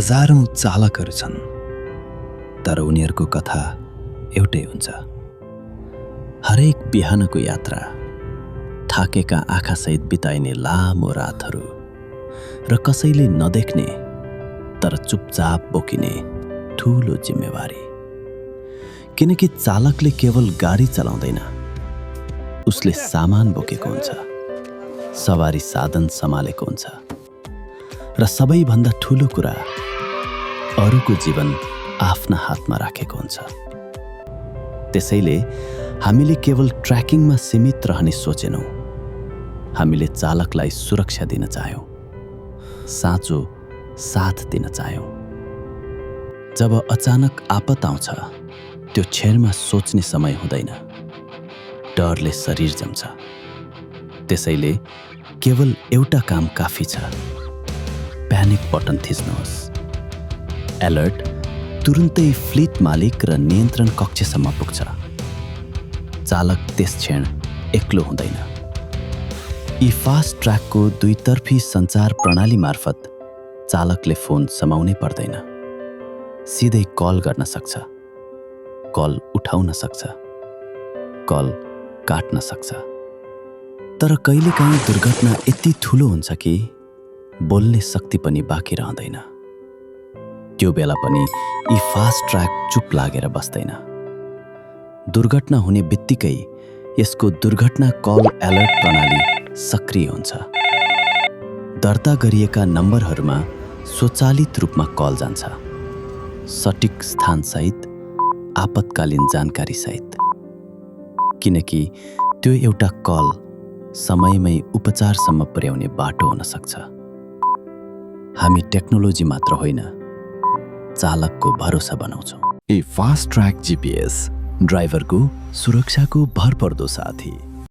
हजारौं चालकहरू छन्, तर उनीहरूको कथा एउटै हुन्छ। हरेक बिहानको यात्रा, थाकेका आँखासहित बिताइने लामो रातहरू र कसैले नदेख्ने तर चुपचाप बोकिने ठूलो जिम्मेवारी। किनकि चालकले केवल गाडी चलाउँदैन, उसले सामान बोकेको हुन्छ, सवारी साधन सम्हालेको हुन्छ र सबैभन्दा ठूलो कुरा, अरूको जीवन आफ्ना हातमा राखेको हुन्छ। त्यसैले हामीले केवल ट्र्याकिङमा सीमित रहने सोचेनौं, हामीले चालकलाई सुरक्षा दिन चाह्यौं, साँचो साथ दिन चाह्यौं। जब अचानक आपत आउँछ, त्यो क्षणमा सोच्ने समय हुँदैन, डरले शरीर जम्छ। त्यसैले केवल एउटा काम काफी छ, प्यानिक बटन थिच्नुहोस्। अलर्ट तुरुन्तै फ्लिट मालिक र नियन्त्रण कक्षसम्म पुग्छ। चालक त्यस क्षण एक्लो हुँदैन। यी फास्ट ट्र्याकको दुईतर्फी सञ्चार प्रणाली मार्फत चालकले फोन समाउनै पर्दैन। सिधै कल गर्न सक्छ, कल उठाउन सक्छ, कल काट्न सक्छ। तर कहिलेकाहीँ दुर्घटना यति ठूलो हुन्छ कि बोल्ने शक्ति पनि बाँकी रहँदैन। त्यो बेला पनि यी फास्ट ट्र्याक चुप लागेर बस्दैन। दुर्घटना हुने बित्तिकै यसको दुर्घटना कल अलर्ट प्रणाली सक्रिय हुन्छ। दर्ता गरिएका नम्बरहरूमा स्वचालित रूपमा कल जान्छ, सटिक स्थानसहित, आपतकालीन जानकारीसहित। किनकि त्यो एउटा कल समयमै उपचारसम्म पुर्याउने बाटो हुन सक्छ। हामी टेक्नोलोजी मात्र होइन, चालकको भरोसा बनाउँछौँ। ए फास्ट ट्र्याक जीपीएस, ड्राइभरको सुरक्षाको भरपर्दो साथी।